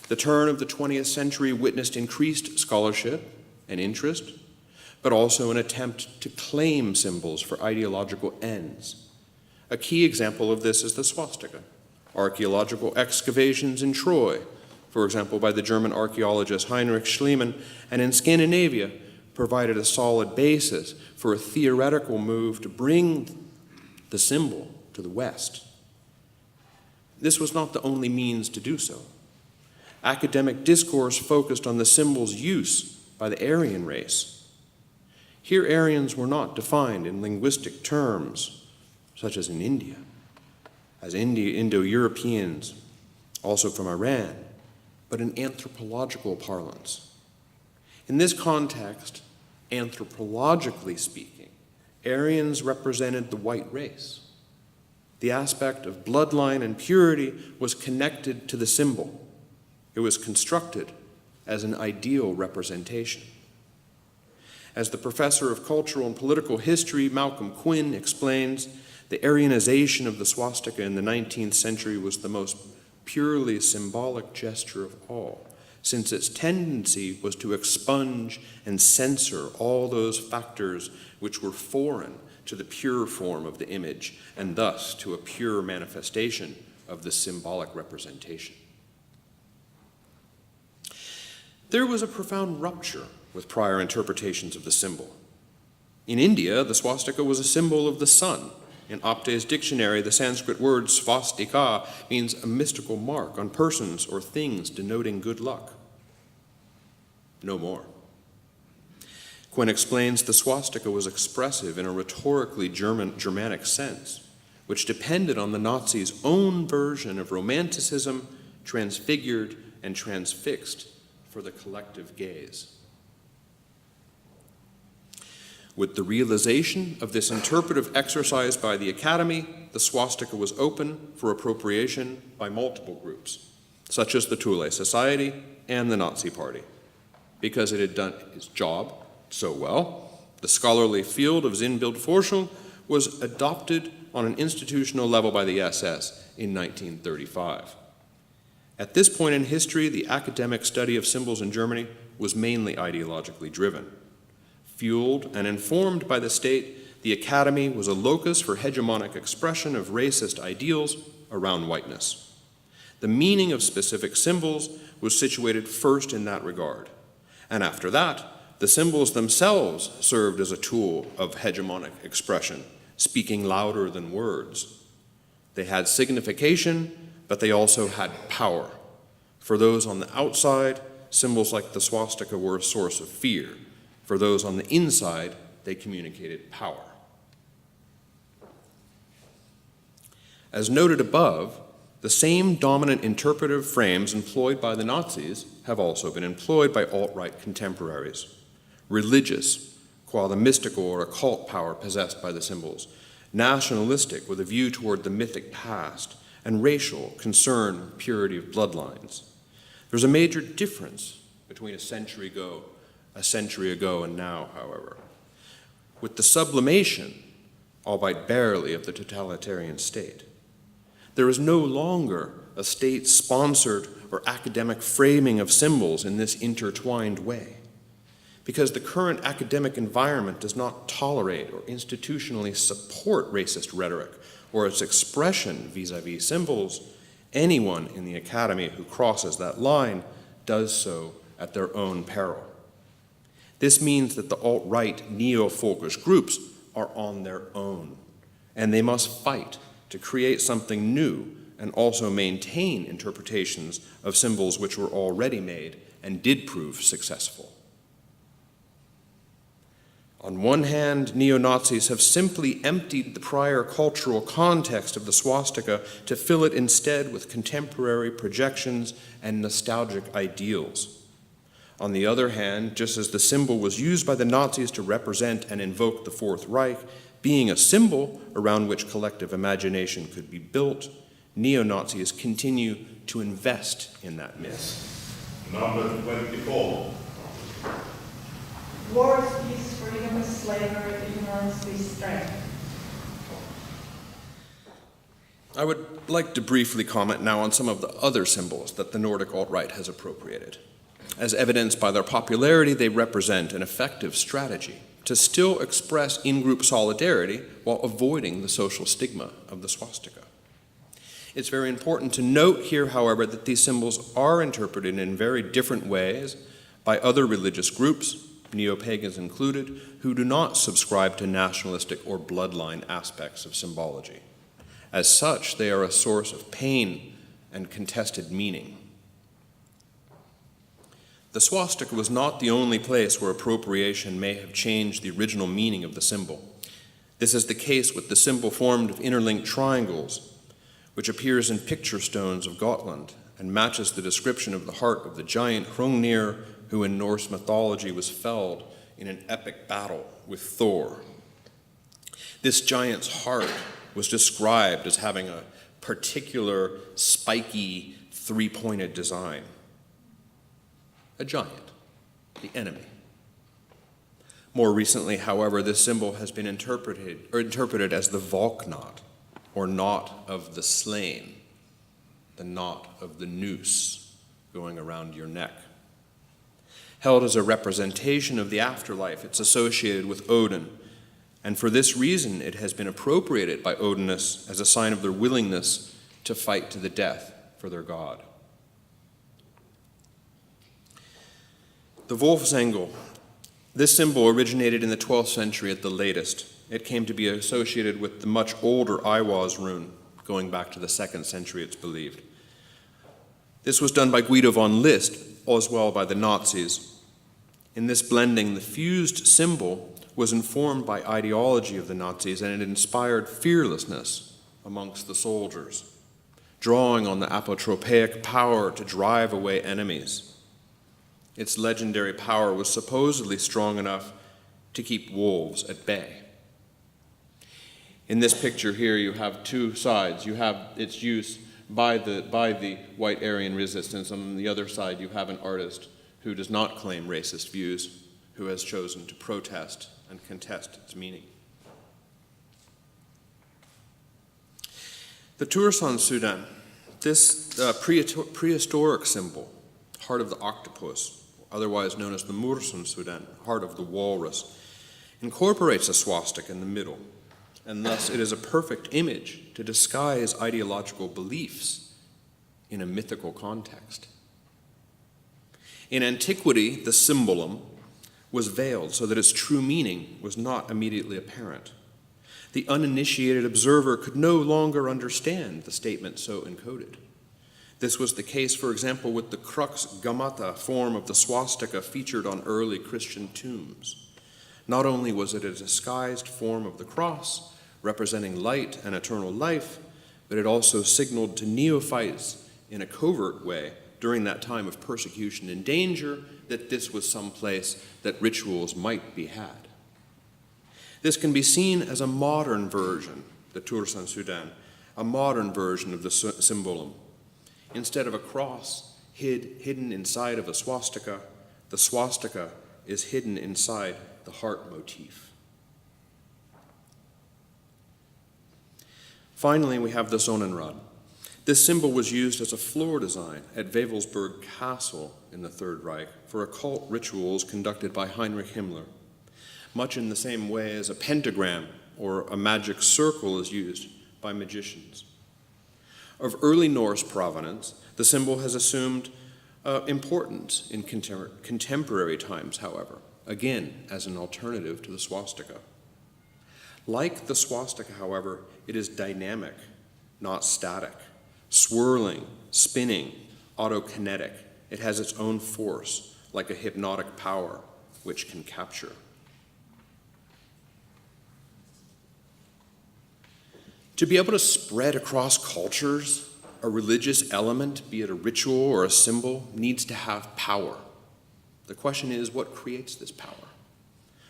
The turn of the 20th century witnessed increased scholarship and interest but also an attempt to claim symbols for ideological ends. A key example of this is the swastika. Archaeological excavations in Troy, for example by the German archaeologist Heinrich Schliemann, and in Scandinavia, provided a solid basis for a theoretical move to bring the symbol to the West. This was not the only means to do so. Academic discourse focused on the symbol's use by the Aryan race. Here, Aryans were not defined in linguistic terms, such as in India, as Indo-Europeans, also from Iran, but in anthropological parlance. In this context, anthropologically speaking, Aryans represented the white race. The aspect of bloodline and purity was connected to the symbol. It was constructed as an ideal representation. As the professor of cultural and political history, Malcolm Quinn, explains, the Aryanization of the swastika in the 19th century was the most purely symbolic gesture of all, since its tendency was to expunge and censor all those factors which were foreign to the pure form of the image, and thus to a pure manifestation of the symbolic representation. There was a profound rupture with prior interpretations of the symbol. In India, the swastika was a symbol of the sun. In Apte's dictionary, the Sanskrit word svastika means a mystical mark on persons or things denoting good luck. No more. Quinn explains the swastika was expressive in a rhetorically Germanic sense, which depended on the Nazis' own version of romanticism, transfigured and transfixed for the collective gaze. With the realization of this interpretive exercise by the Academy, the swastika was open for appropriation by multiple groups, such as the Thule Society and the Nazi Party. Because it had done its job so well, the scholarly field of Sinnbildforschung was adopted on an institutional level by the SS in 1935. At this point in history, the academic study of symbols in Germany was mainly ideologically driven. Fueled and informed by the state, the Academy was a locus for hegemonic expression of racist ideals around whiteness. The meaning of specific symbols was situated first in that regard, and after that, the symbols themselves served as a tool of hegemonic expression, speaking louder than words. They had signification, but they also had power. For those on the outside, symbols like the swastika were a source of fear. For those on the inside, they communicated power. As noted above, the same dominant interpretive frames employed by the Nazis have also been employed by alt-right contemporaries. Religious, qua the mystical or occult power possessed by the symbols, nationalistic with a view toward the mythic past, and racial, concern with purity of bloodlines. There's a major difference between a century ago and now, however. With the sublimation, albeit barely, of the totalitarian state, there is no longer a state-sponsored or academic framing of symbols in this intertwined way, because the current academic environment does not tolerate or institutionally support racist rhetoric or its expression vis-à-vis symbols. Anyone in the Academy who crosses that line does so at their own peril. This means that the alt-right neo-folkish groups are on their own, and they must fight to create something new and also maintain interpretations of symbols which were already made and did prove successful. On one hand, neo-Nazis have simply emptied the prior cultural context of the swastika to fill it instead with contemporary projections and nostalgic ideals. On the other hand, just as the symbol was used by the Nazis to represent and invoke the Fourth Reich, being a symbol around which collective imagination could be built, neo-Nazis continue to invest in that myth. Number 24. Wars, peace, freedom, slavery, ignorance, restraint. I would like to briefly comment now on some of the other symbols that the Nordic alt-right has appropriated. As evidenced by their popularity, they represent an effective strategy to still express in-group solidarity while avoiding the social stigma of the swastika. It's very important to note here, however, that these symbols are interpreted in very different ways by other religious groups, neo-pagans included, who do not subscribe to nationalistic or bloodline aspects of symbology. As such, they are a source of pain and contested meaning. The swastika was not the only place where appropriation may have changed the original meaning of the symbol. This is the case with the symbol formed of interlinked triangles, which appears in picture stones of Gotland and matches the description of the heart of the giant Hrungnir, who in Norse mythology was felled in an epic battle with Thor. This giant's heart was described as having a particular spiky, three-pointed design. A giant, the enemy. More recently, however, this symbol has been interpreted as the Valknot, or knot of the slain, the knot of the noose going around your neck. Held as a representation of the afterlife, it's associated with Odin, and for this reason it has been appropriated by Odinists as a sign of their willingness to fight to the death for their god. The Wolfsengel. This symbol originated in the 12th century at the latest. It came to be associated with the much older Iwaz rune, going back to the 2nd century, it's believed. This was done by Guido von List, as well by the Nazis. In this blending, the fused symbol was informed by ideology of the Nazis, and it inspired fearlessness amongst the soldiers, drawing on the apotropaic power to drive away enemies. Its legendary power was supposedly strong enough to keep wolves at bay. In this picture here, you have two sides. You have its use by the white Aryan resistance, and on the other side you have an artist who does not claim racist views, who has chosen to protest and contest its meaning. The Tursan Sudan, this prehistoric symbol, heart of the octopus, otherwise known as the Mursun Sudan, heart of the walrus, incorporates a swastika in the middle, and thus it is a perfect image to disguise ideological beliefs in a mythical context. In antiquity, the symbolum was veiled so that its true meaning was not immediately apparent. The uninitiated observer could no longer understand the statement so encoded. This was the case, for example, with the crux gamata form of the swastika featured on early Christian tombs. Not only was it a disguised form of the cross, representing light and eternal life, but it also signaled to neophytes in a covert way during that time of persecution and danger that this was some place that rituals might be had. This can be seen as a modern version, the Tursan Sudan, a modern version of the symbolum. Instead of a cross hidden inside of a swastika, the swastika is hidden inside the heart motif. Finally, we have the Sonnenrad. This symbol was used as a floor design at Wewelsburg Castle in the Third Reich for occult rituals conducted by Heinrich Himmler, much in the same way as a pentagram or a magic circle is used by magicians. Of early Norse provenance, the symbol has assumed importance in contemporary times, however, again as an alternative to the swastika. Like the swastika, however, it is dynamic, not static, swirling, spinning, autokinetic. It has its own force, like a hypnotic power, which can capture. To be able to spread across cultures, a religious element, be it a ritual or a symbol, needs to have power. The question is, what creates this power?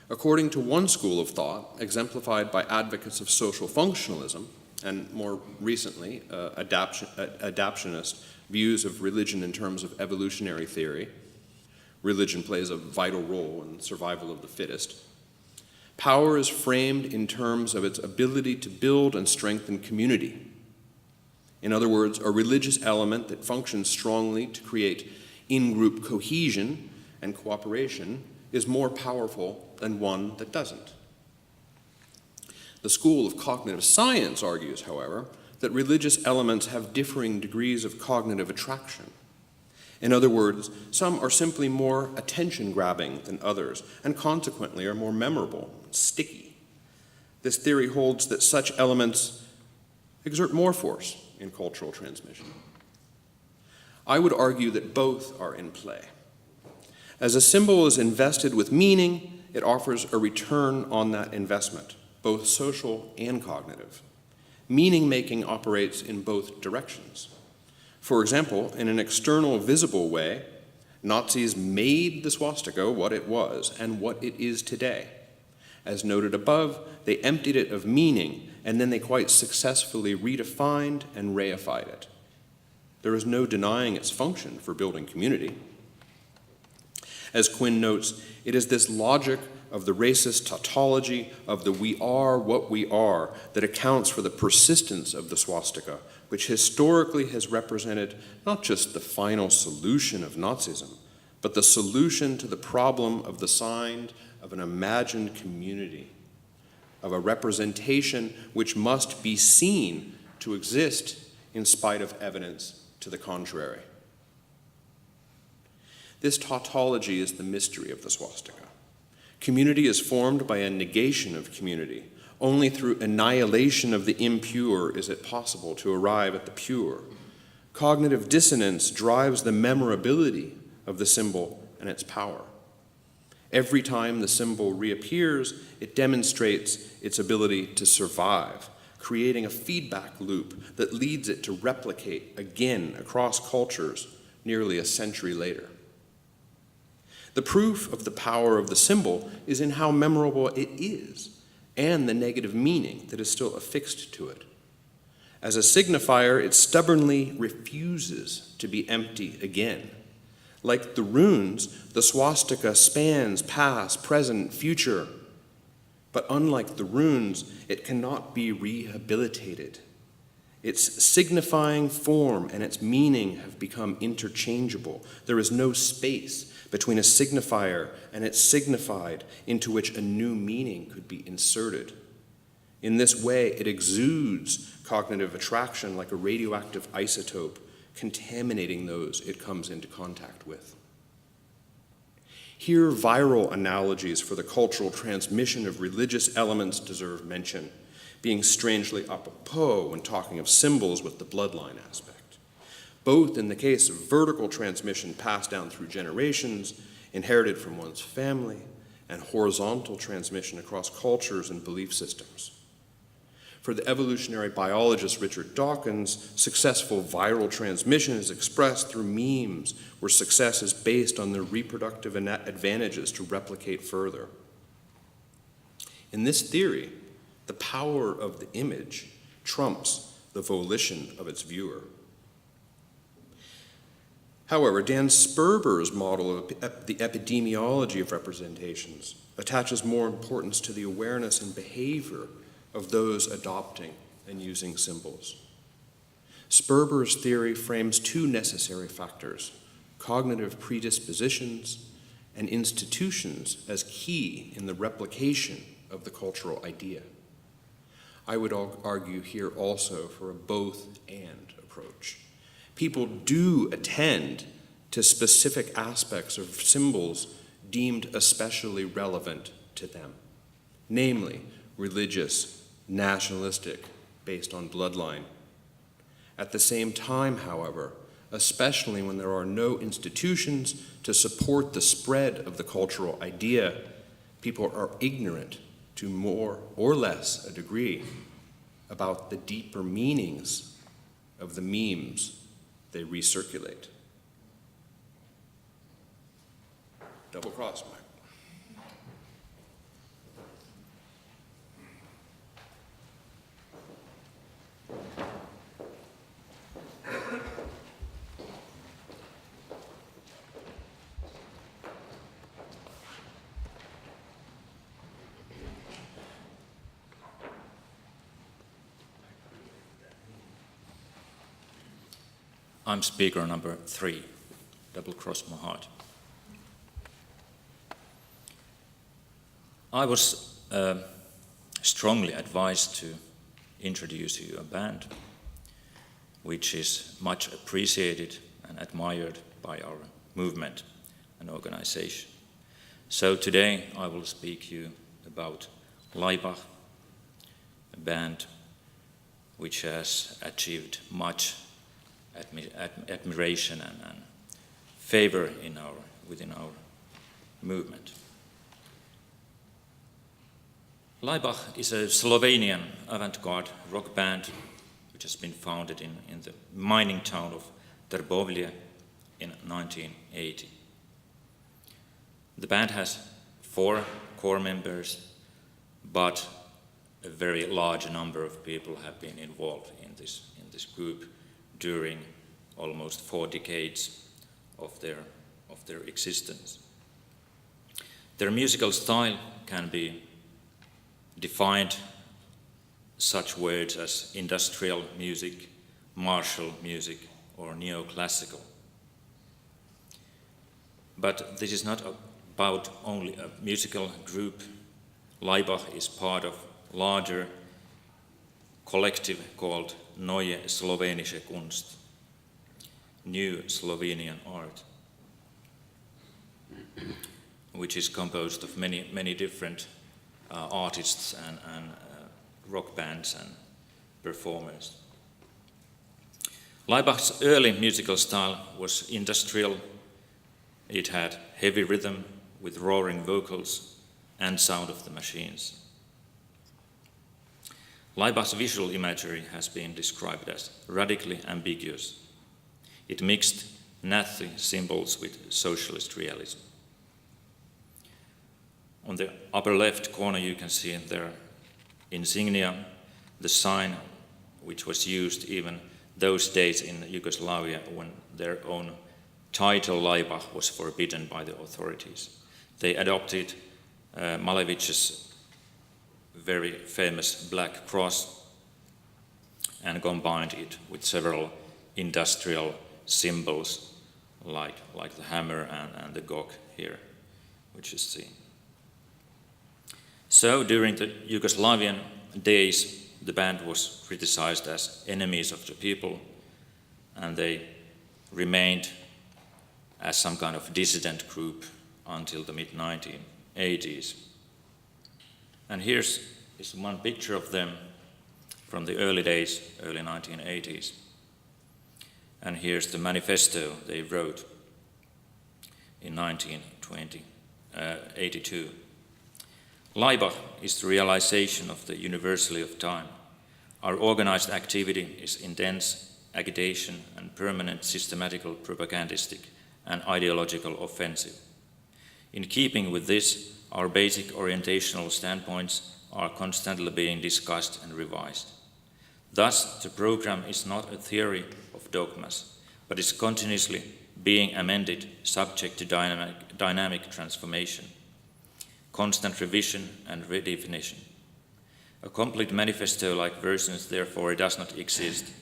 According to one school of thought, exemplified by advocates of social functionalism, and more recently, adaptionist views of religion in terms of evolutionary theory, religion plays a vital role in the survival of the fittest. Power is framed in terms of its ability to build and strengthen community. In other words, a religious element that functions strongly to create in-group cohesion and cooperation is more powerful than one that doesn't. The school of cognitive science argues, however, that religious elements have differing degrees of cognitive attraction. In other words, some are simply more attention-grabbing than others, and consequently are more memorable, sticky. This theory holds that such elements exert more force in cultural transmission. I would argue that both are in play. As a symbol is invested with meaning, it offers a return on that investment, both social and cognitive. Meaning-making operates in both directions. For example, in an external, visible way, Nazis made the swastika what it was and what it is today. As noted above, they emptied it of meaning, and then they quite successfully redefined and reified it. There is no denying its function for building community. As Quinn notes, it is this logic of the racist tautology of the we are what we are that accounts for the persistence of the swastika, which historically has represented not just the final solution of Nazism, but the solution to the problem of the sign of an imagined community, of a representation which must be seen to exist in spite of evidence to the contrary. This tautology is the mystery of the swastika. Community is formed by a negation of community. Only through annihilation of the impure is it possible to arrive at the pure. Cognitive dissonance drives the memorability of the symbol and its power. Every time the symbol reappears, it demonstrates its ability to survive, creating a feedback loop that leads it to replicate again across cultures nearly a century later. The proof of the power of the symbol is in how memorable it is and the negative meaning that is still affixed to it. As a signifier, it stubbornly refuses to be empty again. Like the runes, the swastika spans past, present, future. But unlike the runes, it cannot be rehabilitated. Its signifying form and its meaning have become interchangeable. There is no space between a signifier and its signified into which a new meaning could be inserted. In this way, it exudes cognitive attraction like a radioactive isotope, contaminating those it comes into contact with. Here, viral analogies for the cultural transmission of religious elements deserve mention, being strangely apropos when talking of symbols with the bloodline aspect. Both in the case of vertical transmission passed down through generations, inherited from one's family, and horizontal transmission across cultures and belief systems. For the evolutionary biologist Richard Dawkins, successful viral transmission is expressed through memes, where success is based on their reproductive advantages to replicate further. In this theory, the power of the image trumps the volition of its viewer. However, Dan Sperber's model of the epidemiology of representations attaches more importance to the awareness and behavior of those adopting and using symbols. Sperber's theory frames two necessary factors: cognitive predispositions and institutions as key in the replication of the cultural idea. I would argue here also for a both-and approach. People do attend to specific aspects of symbols deemed especially relevant to them, namely religious, nationalistic, based on bloodline. At the same time, however, especially when there are no institutions to support the spread of the cultural idea, people are ignorant to more or less a degree about the deeper meanings of the memes they recirculate. Double cross, Mike. I'm speaker number 3, double cross my heart. I was strongly advised to introduce you a band which is much appreciated and admired by our movement and organization. So today I will speak you about Laibach, a band which has achieved much admiration and favor within our movement. Laibach is a Slovenian avant-garde rock band which has been founded in the mining town of Trbovlje in 1980. The band has 4 core members, but a very large number of people have been involved in this group during almost 4 decades of their existence. Their musical style can be defined such words as industrial music, martial music, or neoclassical. But this is not about only a musical group. Laibach is part of a larger collective called Neue Slowenische Kunst, New Slovenian Art, which is composed of many different artists and rock bands and performers. Laibach's early musical style was industrial. It had heavy rhythm with roaring vocals and sound of the machines. Laibach's visual imagery has been described as radically ambiguous. It mixed Nazi symbols with socialist realism. On the upper left corner you can see their insignia, the sign which was used even those days in Yugoslavia when their own title Laibach was forbidden by the authorities. They adopted Malevich's very famous black cross and combined it with several industrial symbols like the hammer and the gog here, which is seen. So during the Yugoslavian days, the band was criticized as enemies of the people, and they remained as some kind of dissident group until the mid-1980s. And here's one picture of them from the early days, early 1980s. And here's the manifesto they wrote in 1982. Laibach is the realization of the universality of time. Our organized activity is intense agitation and permanent systematical propagandistic and ideological offensive. In keeping with this, our basic orientational standpoints are constantly being discussed and revised. Thus, the program is not a theory of dogmas, but is continuously being amended, subject to dynamic transformation, constant revision and redefinition. A complete manifesto-like versions, therefore, does not exist,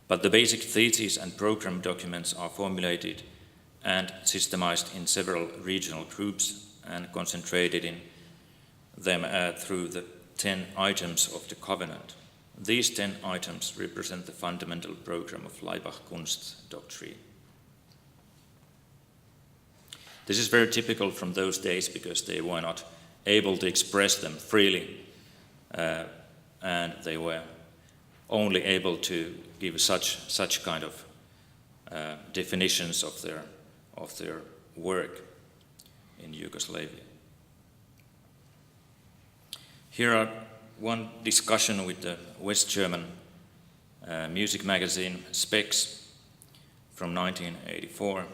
but the basic theses and program documents are formulated and systemized in several regional groups and concentrated in them through the 10 items of the covenant. These 10 items represent the fundamental program of Laibach Kunst doctrine. This is very typical from those days because they were not able to express them freely, and they were only able to give such kind of definitions of their work in Yugoslavia. Here are one discussion with the West German music magazine Specs from 1984.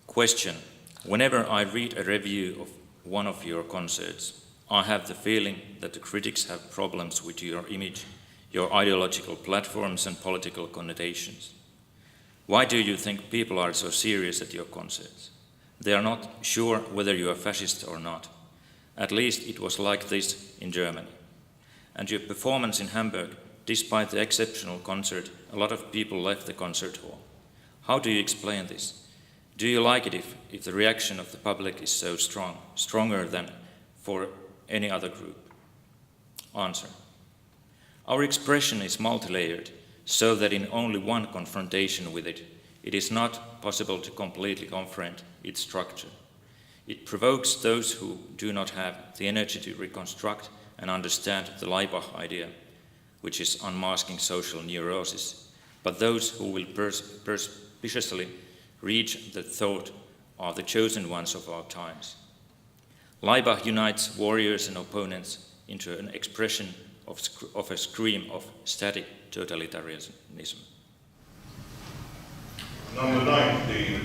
Question: whenever I read a review of one of your concerts, I have the feeling that the critics have problems with your image, your ideological platforms and political connotations. Why do you think people are so serious at your concerts? They are not sure whether you are fascist or not. At least it was like this in Germany. And your performance in Hamburg, despite the exceptional concert, a lot of people left the concert hall. How do you explain this? Do you like it if the reaction of the public is so strong, stronger than for any other group? Answer. Our expression is multi-layered, so that in only one confrontation with it, it is not possible to completely confront its structure. It provokes those who do not have the energy to reconstruct and understand the Laibach idea, which is unmasking social neurosis, but those who will perspiciously reach the thought are the chosen ones of our times. Laibach unites warriors and opponents into an expression of a scream of static totalitarianism. Number 19.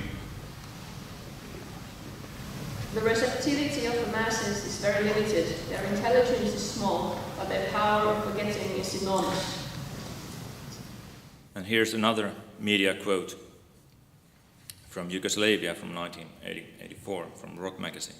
The receptivity of the masses is very limited. Their intelligence is small, but their power of forgetting is enormous. And here's another media quote from Yugoslavia from 1984, from Rock Magazine.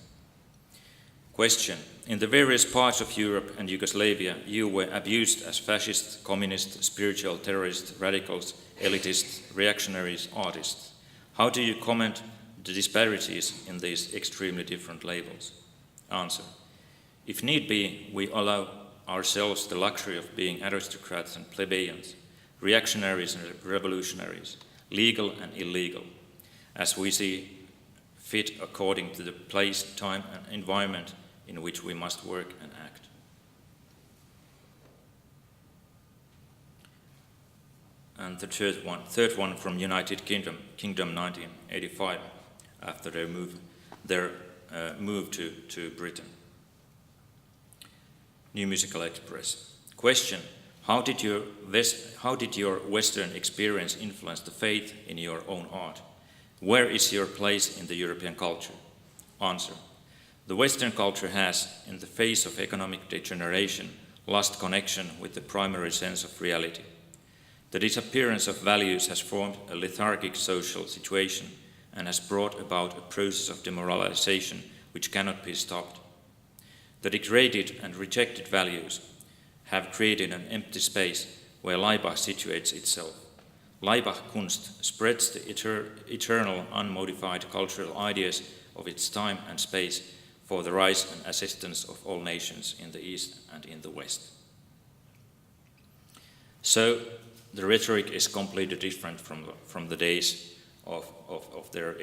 Question. In the various parts of Europe and Yugoslavia, you were abused as fascists, communists, spiritual terrorists, radicals, elitists, reactionaries, artists. How do you comment the disparities in these extremely different labels? Answer. If need be, we allow ourselves the luxury of being aristocrats and plebeians, reactionaries and revolutionaries, legal and illegal, as we see fit according to the place, time and environment in which we must work and act. And the third one from United Kingdom 1985, after their move to Britain. New Musical Express. Question. How did your Western experience influence the faith in your own art? Where is your place in the European culture? Answer. The Western culture has, in the face of economic degeneration, lost connection with the primary sense of reality. The disappearance of values has formed a lethargic social situation and has brought about a process of demoralization which cannot be stopped. The degraded and rejected values have created an empty space where Laibach situates itself. Laibach Kunst spreads the eternal, unmodified cultural ideas of its time and space for the rise and assistance of all nations in the East and in the West. So the rhetoric is completely different from the days of their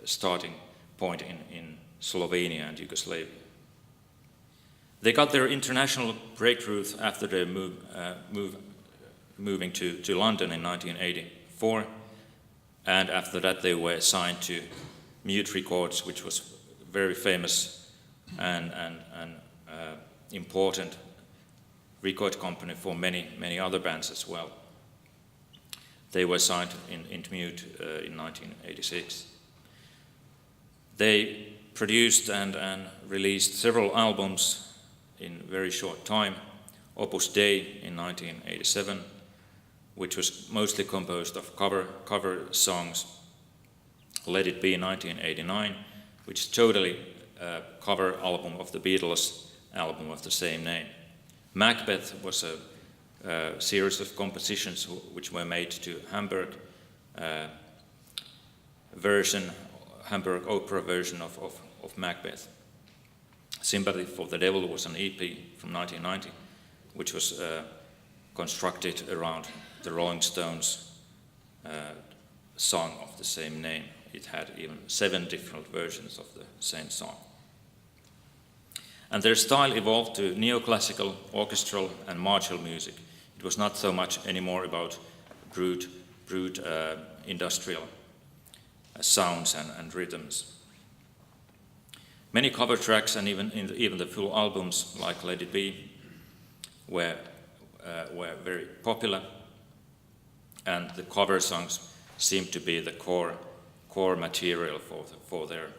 starting point in Slovenia and Yugoslavia. They got their international breakthroughs after their moving to London in 1984, and after that they were signed to Mute Records, which was very famous and important record company for many other bands as well. They were signed into Mute in 1986. They produced and released several albums in very short time. Opus Dei in 1987, which was mostly composed of cover songs. Let It Be in 1989, which is totally a cover album of the Beatles album of the same name. Macbeth was a series of compositions which were made to Hamburg opera version of Macbeth. Sympathy for the Devil was an EP from 1990, which was constructed around the Rolling Stones song of the same name. It had even 7 different versions of the same song. And their style evolved to neoclassical, orchestral and martial music. It was not so much anymore about brute industrial sounds and rhythms. Many cover tracks and even the full albums, like Let It Be, were very popular, and the cover songs seemed to be the core material for their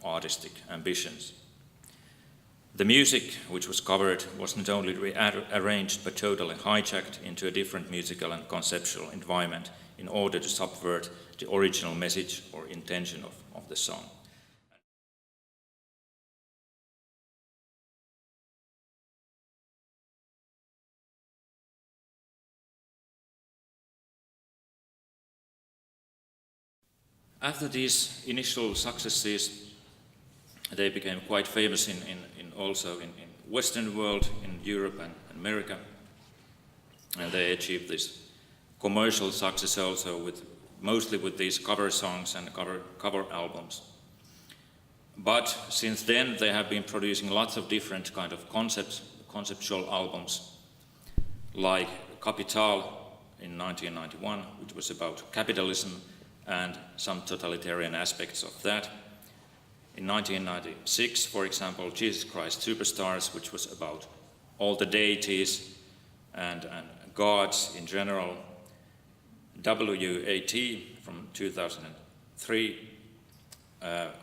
artistic ambitions. The music which was covered was not only rearranged but totally hijacked into a different musical and conceptual environment in order to subvert the original message or intention of the song. After these initial successes, They became quite famous also in Western world, in Europe and America. And they achieved this commercial success also mostly with these cover songs and cover albums. But since then they have been producing lots of different kind of conceptual albums, like Capital in 1991, which was about capitalism and some totalitarian aspects of that. In 1996, for example, Jesus Christ Superstars, which was about all the deities and gods in general. WAT from 2003,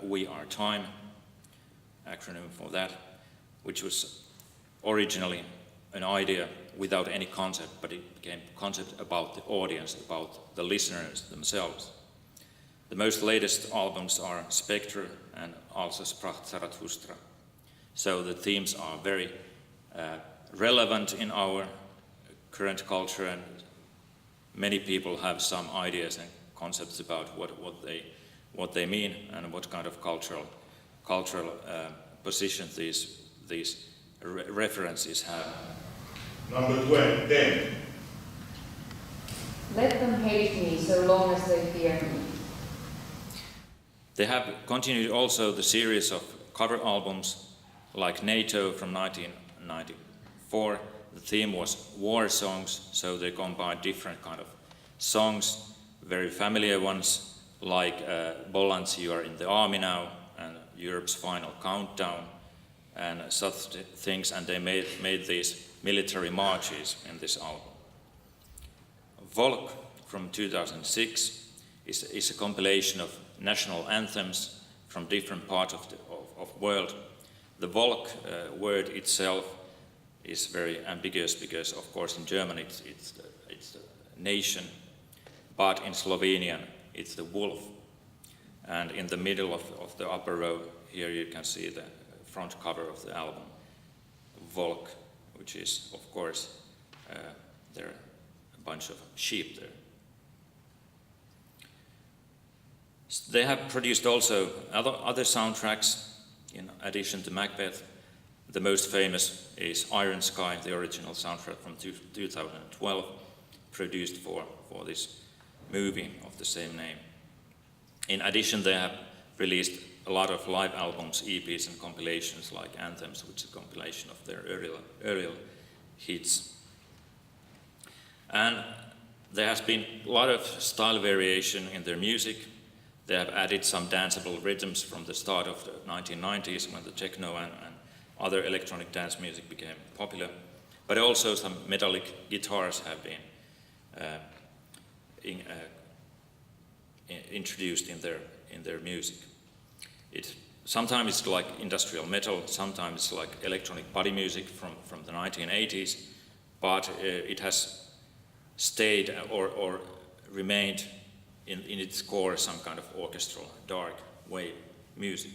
We Are Time, acronym for that, which was originally an idea without any concept, but it became a concept about the audience, about the listeners themselves. The most latest albums are Spectre and Also Sprach Zarathustra. So the themes are very relevant in our current culture, and many people have some ideas and concepts about what they mean and what kind of cultural position these references have. Number 10. Let them hate me so long as they fear me. They have continued also the series of cover albums like NATO from 1994. The theme was war songs, so they combined different kind of songs, very familiar ones like Bolland's You Are in the Army Now and Europe's Final Countdown and such things, and they made these military marches in this album. Volk from 2006 is a compilation of national anthems from different parts of the world. The Volk word itself is very ambiguous because, of course, in German it's the nation, but in Slovenian it's the wolf. And in the middle of the upper row here you can see the front cover of the album, Volk, which is, of course, there are a bunch of sheep there. They have produced also other soundtracks in addition to Macbeth. The most famous is Iron Sky, the original soundtrack from 2012, produced for this movie of the same name. In addition, they have released a lot of live albums, EPs and compilations like Anthems, which is a compilation of their earlier hits. And there has been a lot of style variation in their music. They have added some danceable rhythms from the start of the 1990s when the techno and other electronic dance music became popular, but also some metallic guitars have been introduced in their music. Sometimes it's like industrial metal, sometimes it's like electronic body music from the 1980s, but it has stayed or remained in its core some kind of orchestral, dark wave music.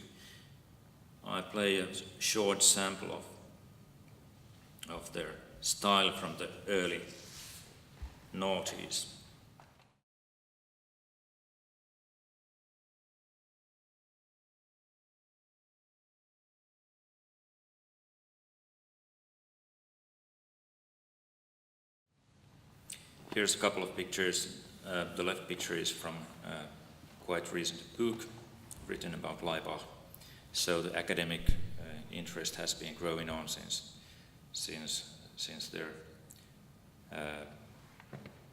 I play a short sample of their style from the early noughties. Here's a couple of pictures. The left picture is from a quite recent book written about Laibach. So the academic interest has been growing on since they're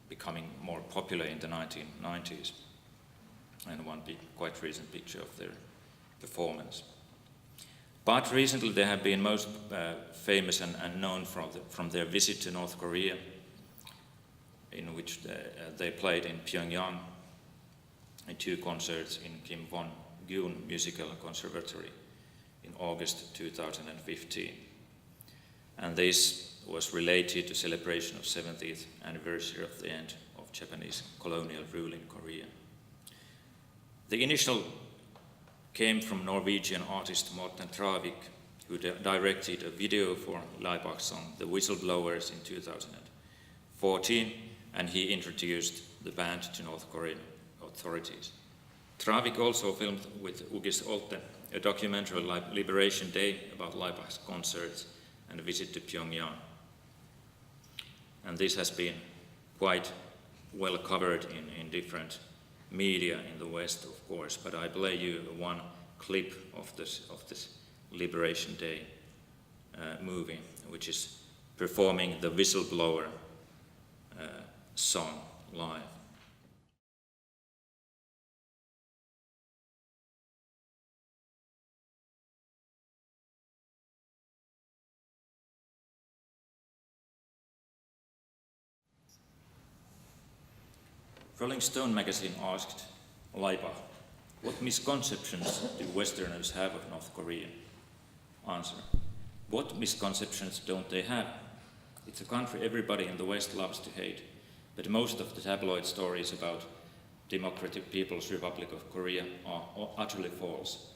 becoming more popular in the 1990s. And one quite recent picture of their performance. But recently they have been most famous and known from their visit to North Korea, in which they played in Pyongyang in 2 concerts in Kim Won-gyun Musical Conservatory in August 2015. And this was related to celebration of 70th anniversary of the end of Japanese colonial rule in Korea. The initial came from Norwegian artist Morten Travik, who directed a video for Laibach's song The Whistleblowers in 2014, and he introduced the band to North Korean authorities. Travik also filmed with Ugis Oltte a documentary Liberation Day about Laibach's concerts and a visit to Pyongyang. And this has been quite well covered in different media in the West, of course, but I play you one clip of this Liberation Day movie, which is performing the Whistleblower song live. Rolling Stone magazine asked Laibach, what misconceptions do Westerners have of North Korea? Answer, what misconceptions don't they have? It's a country everybody in the West loves to hate, but most of the tabloid stories about Democratic People's Republic of Korea are utterly false.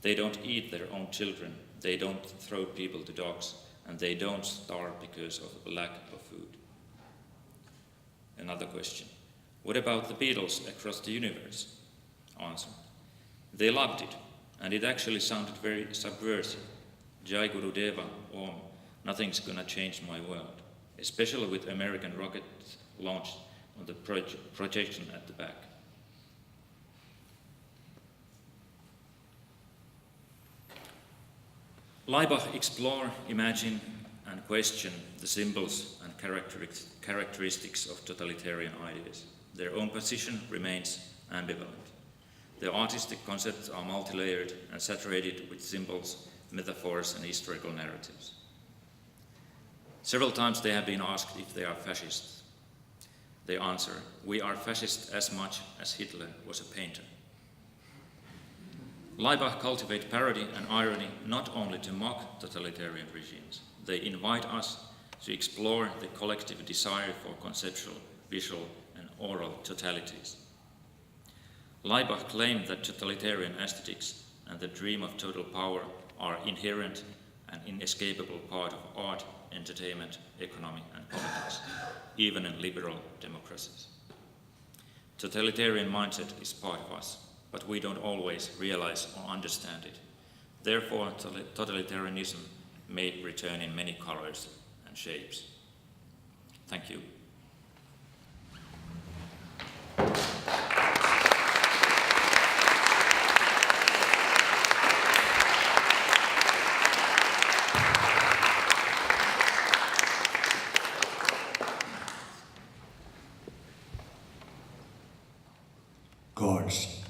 They don't eat their own children, they don't throw people to dogs, and they don't starve because of a lack of food. Another question. What about the Beatles across the universe? Answer. They loved it, and it actually sounded very subversive. Jai Guru Deva Om, nothing's gonna change my world, especially with American rockets launched on the projection at the back. Laibach explore, imagine, and question the symbols and characteristics of totalitarian ideas. Their own position remains ambivalent. Their artistic concepts are multi-layered and saturated with symbols, metaphors, and historical narratives. Several times they have been asked if they are fascists. They answer, we are fascists as much as Hitler was a painter. Laibach cultivate parody and irony not only to mock totalitarian regimes. They invite us to explore the collective desire for conceptual, visual, and oral totalities. Laibach claimed that totalitarian aesthetics and the dream of total power are inherent and inescapable part of art, entertainment, economy, and politics, even in liberal democracies. Totalitarian mindset is part of us, but we don't always realize or understand it. Therefore, totalitarianism may return in many colors and shapes. Thank you. Gods.